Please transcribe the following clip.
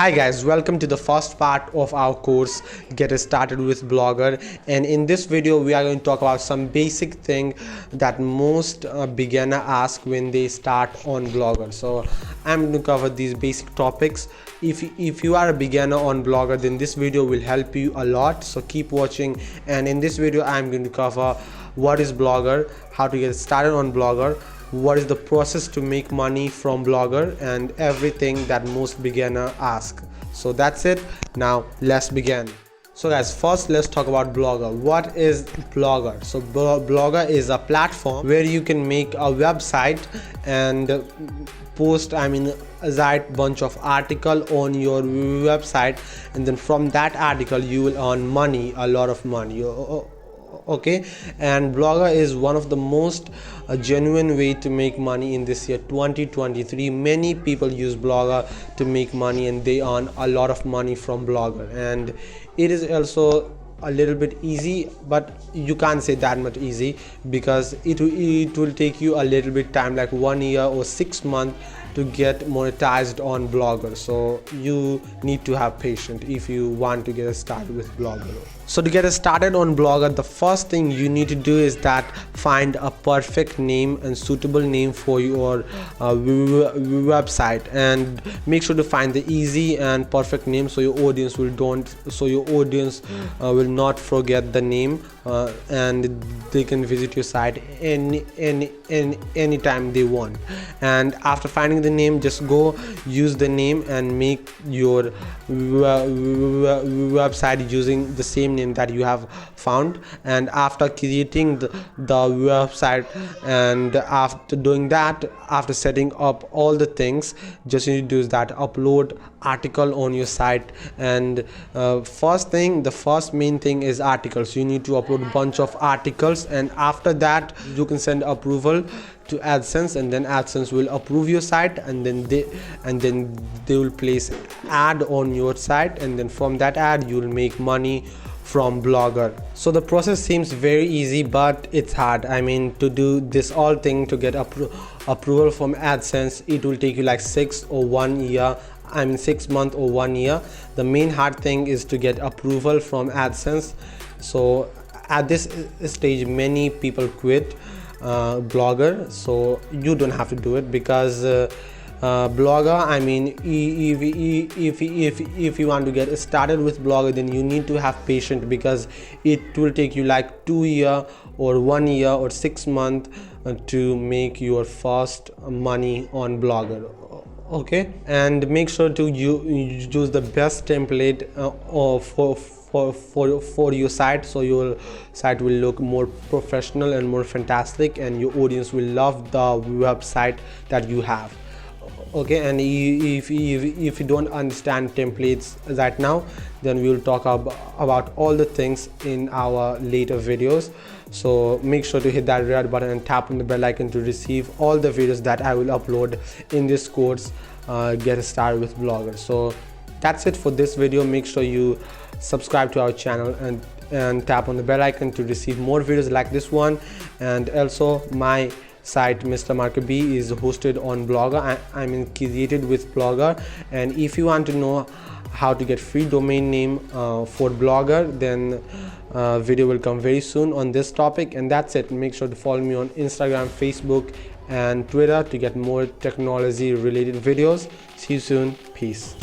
Hi guys, welcome to the first part of our course Get Started with Blogger, and in this video we are going to talk about some basic thing that most beginner ask when they start on Blogger. So I'm going to cover these basic topics. If you are a beginner on Blogger, then this video will help you a lot, so keep watching. And in this video I'm going to cover what is Blogger, how to get started on Blogger, what is the process to make money from Blogger, and everything that most beginner ask. So that's it. Now let's begin. So guys, first let's talk about Blogger. What is Blogger? So Blogger is a platform where you can make a website and post a bunch of article on your website, and then from that article you will earn money, a lot of money. Okay, and Blogger is one of the most genuine way to make money in this year 2023. Many people use Blogger to make money and they earn a lot of money from Blogger, and it is also a little bit easy, but you can't say that much easy because it will take you a little bit time, like 1 year or 6 months to get monetized on Blogger. So you need to have patience if you want to get started with Blogger. So to get started on Blogger, the first thing you need to do is that find a perfect name and suitable name for your website, and make sure to find the easy and perfect name so your audience will not forget the name, and they can visit your site anytime they want. And after finding the name, just go use the name and make your website using the same name that you have found. And after creating the website, and after doing that, after setting up all the things, just you need to do is that upload article on your site. And the first main thing is articles. You need to upload a bunch of articles, and after that you can send approval to AdSense, and then AdSense will approve your site, and then they will place ad on your site, and then from that ad you will make money from Blogger. So the process seems very easy, but it's hard. To do this all thing to get approval from AdSense, it will take you like 6 months or 1 year. The main hard thing is to get approval from AdSense. So at this stage many people quit Blogger, so you don't have to do it, because Blogger, if you want to get started with Blogger, then you need to have patience, because it will take you like 2 years or 1 year or 6 months to make your first money on Blogger. Okay, and make sure to use the best template for your site, so your site will look more professional and more fantastic, and your audience will love the website that you have. Okay, and if you don't understand templates right now, then we will talk about all the things in our later videos. So make sure to hit that red button and tap on the bell icon to receive all the videos that I will upload in this course, Get Started with Blogger. So that's it for this video. Make sure you subscribe to our channel and tap on the bell icon to receive more videos like this one. And also my site Mr. MarkUp is hosted on Blogger. Created with Blogger, and if you want to know how to get free domain name for Blogger, then video will come very soon on this topic. And that's it. Make sure to follow me on Instagram, Facebook and Twitter to get more technology related videos. See you soon. Peace.